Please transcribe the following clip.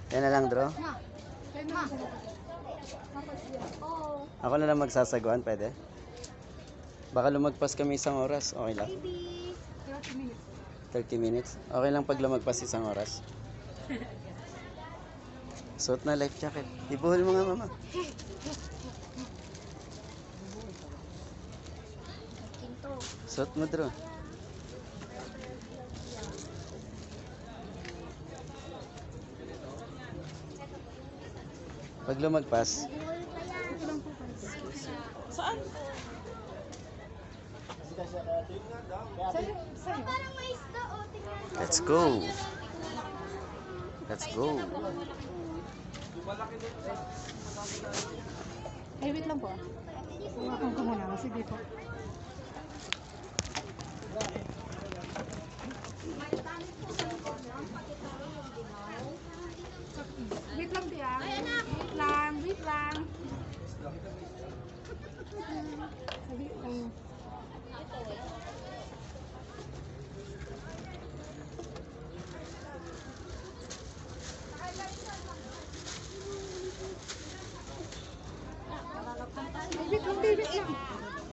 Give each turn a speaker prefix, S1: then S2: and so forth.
S1: Yan na lang, Dro. Ako na lang magsasaguan, pwede? Baka lumagpas kami isang oras. Okay lang? 30 minutes. Okay lang pag lumagpas isang oras. Suot na life jacket. Ibuhol mo nga, mama. Suot mo, Dro. Pag lumagpas.
S2: Saan?
S1: Let's go. Let's go.
S2: Ay, wait lang po. Sumakan ko muna. Sige po.